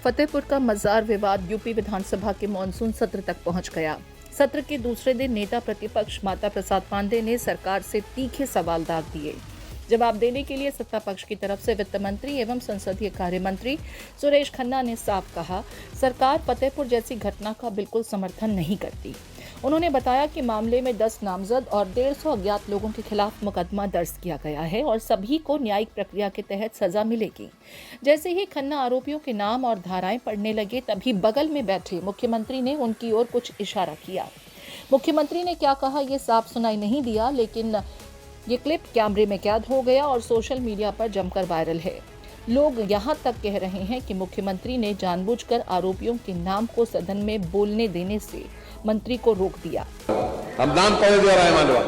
फतेहपुर का मजार विवाद यूपी विधानसभा के मॉनसून सत्र तक पहुंच गया। सत्र के दूसरे दिन नेता प्रतिपक्ष माता प्रसाद पांडे ने सरकार से तीखे सवाल दाग दिए। जवाब देने के लिए सत्ता पक्ष की तरफ से वित्त मंत्री एवं संसदीय कार्य मंत्री सुरेश खन्ना ने साफ कहा, सरकार फतेहपुर जैसी घटना का बिल्कुल समर्थन नहीं करती। उन्होंने बताया कि मामले में 10 नामजद और 150 अज्ञात लोगों के खिलाफ मुकदमा दर्ज किया गया है और सभी को न्यायिक प्रक्रिया के तहत सजा मिलेगी। जैसे ही खन्ना आरोपियों के नाम और धाराएं पढ़ने लगे, तभी बगल में बैठे मुख्यमंत्री ने उनकी ओर कुछ इशारा किया। मुख्यमंत्री ने क्या कहा ये साफ सुनाई नहीं दिया, लेकिन ये क्लिप कैमरे में कैद हो गया और सोशल मीडिया पर जमकर वायरल है। लोग यहां तक कह रहे हैं कि मुख्यमंत्री ने जानबूझकर आरोपियों के नाम को सदन में बोलने देने से मंत्री को रोक दिया। हम नाम पढ़े दे रहे हैं मानवा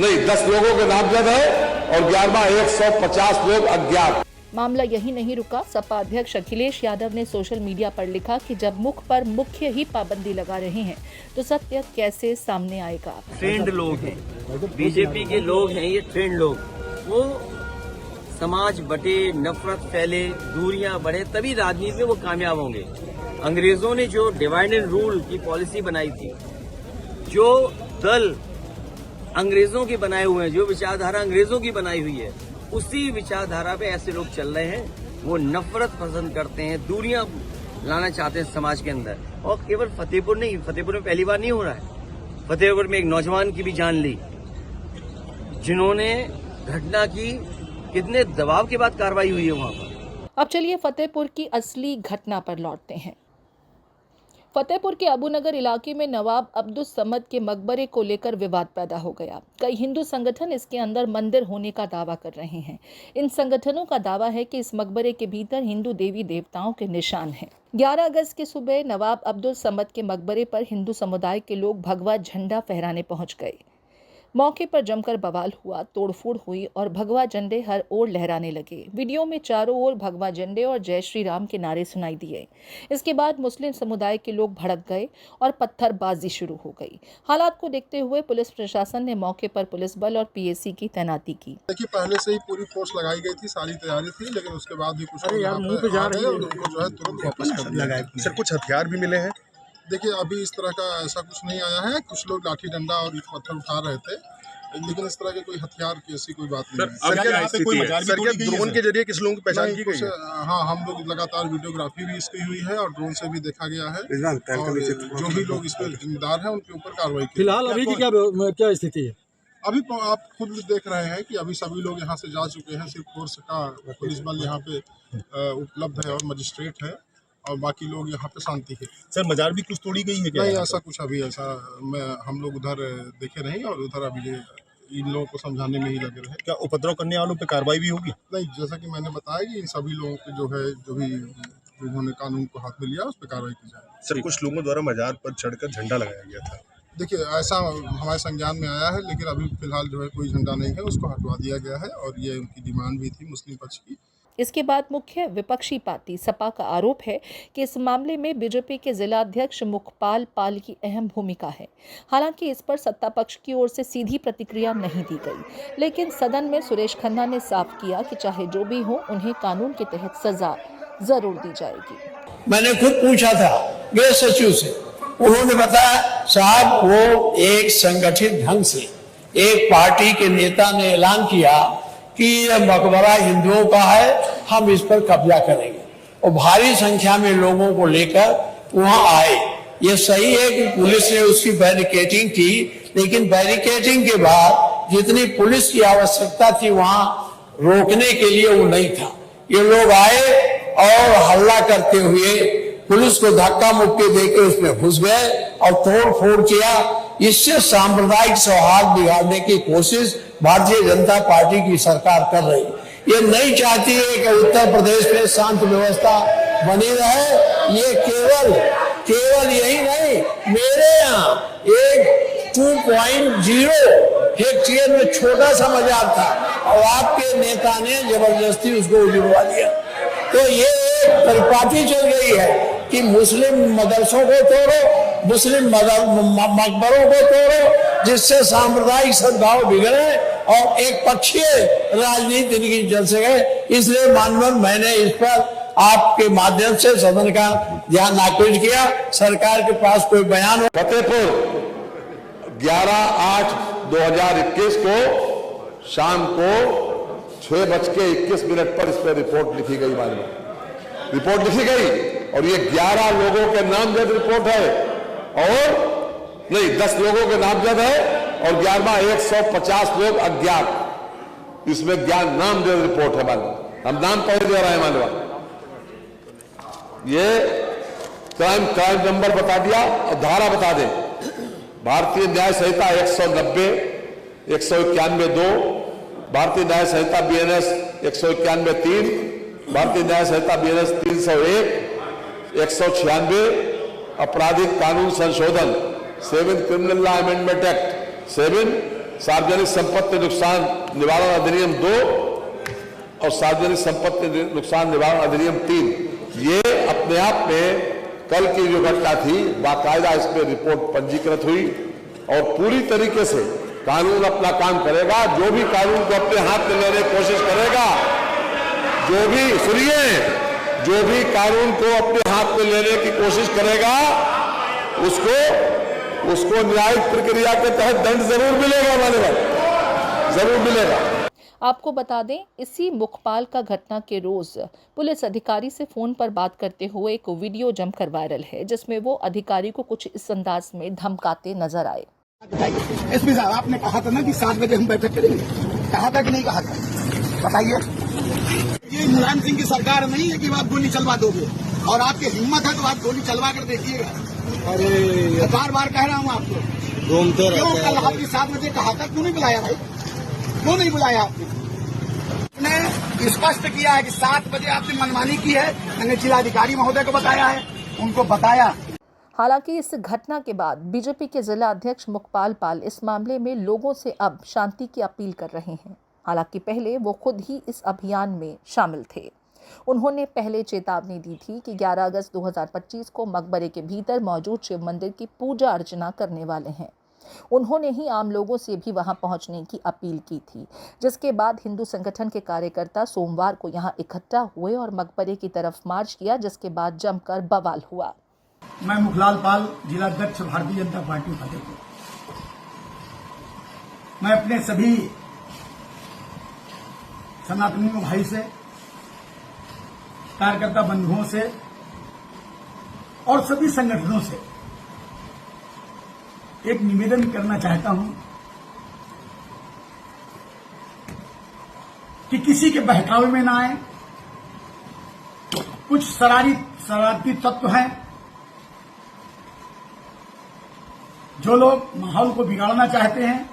नहीं, 10 लोगों के नामजद है और 150 लोग अज्ञात। मामला यही नहीं रुका। सपा अध्यक्ष अखिलेश यादव ने सोशल मीडिया पर लिखा कि जब मुख पर मुख्य ही पाबंदी लगा रहे हैं तो सत्य कैसे सामने आएगा। ट्रेंड लोग हैं, बीजेपी के लोग हैं, ये ट्रेंड लोग, वो समाज बटे, नफरत फैले, दूरियां बढ़े, तभी राजनीति में वो कामयाब होंगे। अंग्रेजों ने जो डिवाइड एंड रूल की पॉलिसी बनाई थी, जो दल अंग्रेजों के बनाए हुए हैं, जो विचारधारा अंग्रेजों की बनाई हुई है, उसी विचारधारा पे ऐसे लोग चल रहे हैं। वो नफरत पसंद करते हैं, दूरियां लाना चाहते हैं समाज के अंदर। और केवल फतेहपुर नहीं, फतेहपुर में पहली बार नहीं हो रहा है। फतेहपुर में एक नौजवान की भी जान ली, जिन्होंने घटना की, कितने दबाव के बाद कार्रवाई हुई है वहां पर। अब चलिए फतेहपुर की असली घटना पर लौटते हैं। फतेहपुर के अबूनगर इलाके में नवाब अब्दुल समद के मकबरे को लेकर विवाद पैदा हो गया। कई हिंदू संगठन इसके अंदर मंदिर होने का दावा कर रहे हैं। इन संगठनों का दावा है कि इस मकबरे के भीतर हिंदू देवी देवताओं के निशान हैं। 11 अगस्त की सुबह नवाब अब्दुल समद के मकबरे पर हिंदू समुदाय के लोग भगवा झंडा फहराने पहुंच गए। मौके पर जमकर बवाल हुआ, तोड़फोड़ हुई और भगवा झंडे हर ओर लहराने लगे। वीडियो में चारों ओर भगवा झंडे और जय श्री राम के नारे सुनाई दिए। इसके बाद मुस्लिम समुदाय के लोग भड़क गए और पत्थरबाजी शुरू हो गई। हालात को देखते हुए पुलिस प्रशासन ने मौके पर पुलिस बल और पीएसी की तैनाती की। देखिए, पहले से ही पूरी फोर्स लगाई गई थी, सारी तैयारी थी, लेकिन उसके बाद भी कुछ लोग यहाँ पे आ गए और उनको जो है तुरंत वापस कर दिया गया। सर, कुछ हथियार भी मिले हैं? देखिए, अभी इस तरह का ऐसा कुछ नहीं आया है। कुछ लोग लाठी डंडा और ईंट पत्थर उठा रहे थे, लेकिन इस तरह के कोई हथियार की ऐसी कोई बात नहीं है। सर, क्या ड्रोन के जरिए किस लोगों की पहचान की गई है? हाँ, हम लोग लगातार वीडियोग्राफी भी इसकी हुई है और ड्रोन से भी देखा गया है और जो भी लोग इसमें जिम्मेदार हैं उनके ऊपर कार्रवाई की। फिलहाल अभी की क्या स्थिति है? अभी आप खुद भी देख रहे हैं कि अभी सभी लोग यहाँ से जा चुके हैं। सिर्फ फोर्स का पुलिस बल यहाँ पे उपलब्ध है और मजिस्ट्रेट है और बाकी लोग यहाँ पे शांति है। सर, मजार भी कुछ तोड़ी गई है क्या? नहीं, ऐसा कुछ अभी हम लोग उधर देखे नहीं और उधर अभी इन लोगों को समझाने में ही लगे रहे। क्या उपद्रव करने वालों पे कार्रवाई भी होगी? नहीं, जैसा कि मैंने बताया कि इन सभी लोगों के जो भी जिन्होंने कानून को हाथ में लिया उस पर कार्रवाई की जाए। सर, कुछ लोगों द्वारा मजार पर चढ़कर झंडा लगाया गया था। देखिए, ऐसा हमारे संज्ञान में आया है, लेकिन अभी फिलहाल जो है कोई झंडा नहीं है, उसको हटवा दिया गया है और ये उनकी डिमांड भी थी मुस्लिम पक्ष की। इसके बाद मुख्य विपक्षी पार्टी सपा का आरोप है कि इस मामले में बीजेपी के जिलाध्यक्ष मुखपाल पाल की अहम भूमिका है। हालांकि इस पर सत्ता पक्ष की ओर से सीधी प्रतिक्रिया नहीं दी गई, लेकिन सदन में सुरेश खन्ना ने साफ किया कि चाहे जो भी हो, उन्हें कानून के तहत सजा जरूर दी जाएगी। मैंने खुद पूछा था गृह सचिव से, उन्होंने बताया साहब वो एक संगठित ढंग से एक पार्टी के नेता ने ऐलान किया कि यह मकबरा हिंदुओं का है, हम इस पर कब्जा करेंगे, और भारी संख्या में लोगों को लेकर वहां आए। ये सही है कि पुलिस ने उसकी बैरिकेडिंग की, लेकिन बैरिकेडिंग के बाद जितनी पुलिस की आवश्यकता थी वहां रोकने के लिए वो नहीं था। ये लोग आए और हल्ला करते हुए पुलिस को धक्का मुक्की देकर उसमें घुस गए और तोड़ फोड़ किया। इससे सांप्रदायिक सौहार्द बिगाड़ने की कोशिश भारतीय जनता पार्टी की सरकार कर रही है। ये नहीं चाहती है कि उत्तर प्रदेश में शांत व्यवस्था बनी रहे। ये केवल यही नहीं, मेरे यहाँ एक 2.0 हेक्टेयर में छोटा सा मजार था और आपके नेता ने जबरदस्ती उसको उजड़वा दिया। तो ये एक परिपाटी चल गई है कि मुस्लिम मदरसों को तोड़ो, मुस्लिम मकबरों को तोड़ो, जिससे सांप्रदायिक सद्भाव बिगड़े और एक पक्षीय राजनीति की चल सके। इसलिए मानव मैंने इस पर आपके माध्यम से सदन का ध्यान आकृष्ट किया। सरकार के पास कोई बयान हो। फतेहपुर 11/8/2021 को शाम को 6:21 पर इस पर रिपोर्ट लिखी गई। रिपोर्ट लिखी गई और ये 11 लोगों के नामजद रिपोर्ट है, और नहीं 10 लोगों के नामजद है और 11वां 150 लोग अज्ञात। इसमें ज्ञान नामजद रिपोर्ट है मालूम, हम नाम पढ़ दे रहे हैं मालूम। ये क्राइम नंबर बता दिया और धारा बता दें। भारतीय न्याय संहिता 190, 191(2), भारतीय न्याय संहिता BNS 191(3), भारतीय न्याय संहिता BNS 301, 196, आपराधिक कानून संशोधन 7 क्रिमिनल लॉ अमेंडमेंट एक्ट 7, सार्वजनिक संपत्ति नुकसान निवारण अधिनियम 2 और सार्वजनिक संपत्ति नुकसान निवारण अधिनियम 3। ये अपने आप में कल की जो घटना थी बाकायदा इस पर रिपोर्ट पंजीकृत हुई और पूरी तरीके से कानून अपना काम करेगा। जो भी कानून को अपने हाथ में लेने की कोशिश करेगा, जो भी कानून को अपने हाथ में लेने की कोशिश करेगा, उसको न्यायिक प्रक्रिया के तहत दंड जरूर मिलेगा, जरूर मिलेगा। आपको बता दें, इसी मुखपाल का घटना के रोज पुलिस अधिकारी से फोन पर बात करते हुए एक वीडियो जमकर वायरल है, जिसमें वो अधिकारी को कुछ इस अंदाज में धमकाते नजर आए। एसपी साहब, आपने कहा था ना कि 7 बजे हम बैठक करेंगे, कहा था कि नहीं कहा था? बताइए। ये मुलायम सिंह की सरकार नहीं है कि आप गोली चलवा दोगे, और आपकी हिम्मत है तो आप गोली चलवा कर देखिएगा। अरे बार बार कह रहा हूँ आपको, घूमते क्यों कल आपकी 7 बजे कहा था? क्यों नहीं बुलाया भाई? क्यों नहीं बुलाया आपने? स्पष्ट किया है कि 7 बजे आपने मनमानी की है। मैंने जिलाधिकारी महोदय को बताया है, उनको बताया। हालांकि इस घटना के बाद बीजेपी के जिला अध्यक्ष मुखपाल पाल इस मामले में लोगों से अब शांति की अपील कर रहे हैं। हालांकि पहले वो खुद ही इस अभियान में शामिल थे। उन्होंने पहले चेतावनी दी थी कि 11 अगस्त 2025 को मकबरे के भीतर मौजूद शिव मंदिर की पूजा अर्चना करने वाले हैं। उन्होंने ही आम लोगों से भी वहां पहुंचने की अपील की थी, जिसके बाद हिंदू संगठन के कार्यकर्ता सोमवार को यहां इकट्ठा हुए और मकबरे की तरफ मार्च किया, जिसके बाद जमकर बवाल हुआ। मैं मुखलाल पाल, जिला अध्यक्ष भारतीय जनता पार्टी फतेहपुर। मैं अपने सभी सनातनी भाई से, कार्यकर्ता बंधुओं से और सभी संगठनों से एक निवेदन करना चाहता हूं कि किसी के बहकावे में ना आए। कुछ शरारती तत्व हैं जो लोग माहौल को बिगाड़ना चाहते हैं।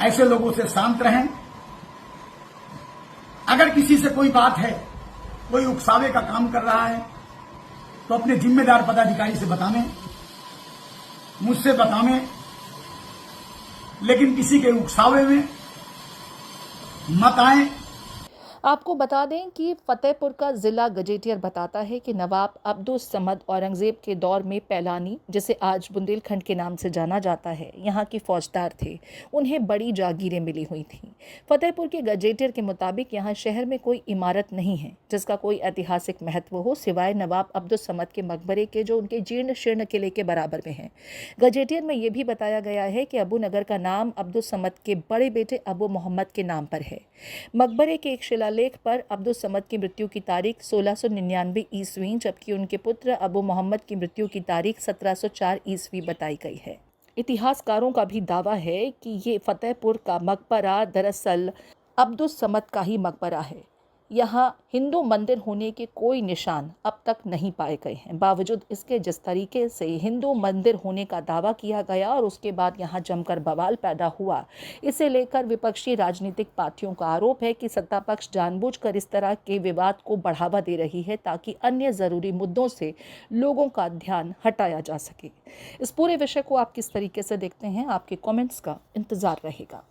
ऐसे लोगों से शांत रहें। अगर किसी से कोई बात है, कोई उकसावे का काम कर रहा है, तो अपने जिम्मेदार पदाधिकारी से बतावें, मुझसे बतावें, लेकिन किसी के उकसावे में मत आए। आपको बता दें कि फतेहपुर का जिला गजेटियर बताता है कि नवाब अब्दुल समद औरंगजेब के दौर में पैलानी, जिसे आज बुंदेलखंड के नाम से जाना जाता है, यहाँ के फौजदार थे। उन्हें बड़ी जागीरें मिली हुई थीं। फतेहपुर के गजेटियर के मुताबिक यहाँ शहर में कोई इमारत नहीं है जिसका कोई ऐतिहासिक महत्व हो, सिवाय नवाब अब्दुल समद के मकबरे के, जो उनके जीर्ण शीर्ण किले के बराबर में है। गजेटियर में यह भी बताया गया है कि अबू नगर का नाम अब्दुल समद के बड़े बेटे अबू मोहम्मद के नाम पर है। मकबरे के एक शिलालेख पर अब्दुल समद की मृत्यु की तारीख 1699 ईस्वी, जबकि उनके पुत्र अबू मोहम्मद की मृत्यु की तारीख 1704 ईस्वी बताई गई है। इतिहासकारों का भी दावा है कि ये फतेहपुर का मकबरा दरअसल अब्दुल समद का ही मकबरा है। यहाँ हिंदू मंदिर होने के कोई निशान अब तक नहीं पाए गए हैं। बावजूद इसके जिस तरीके से हिंदू मंदिर होने का दावा किया गया और उसके बाद यहाँ जमकर बवाल पैदा हुआ, इसे लेकर विपक्षी राजनीतिक पार्टियों का आरोप है कि सत्ता पक्ष जानबूझकर इस तरह के विवाद को बढ़ावा दे रही है ताकि अन्य ज़रूरी मुद्दों से लोगों का ध्यान हटाया जा सके। इस पूरे विषय को आप किस तरीके से देखते हैं, आपके कमेंट्स का इंतज़ार रहेगा।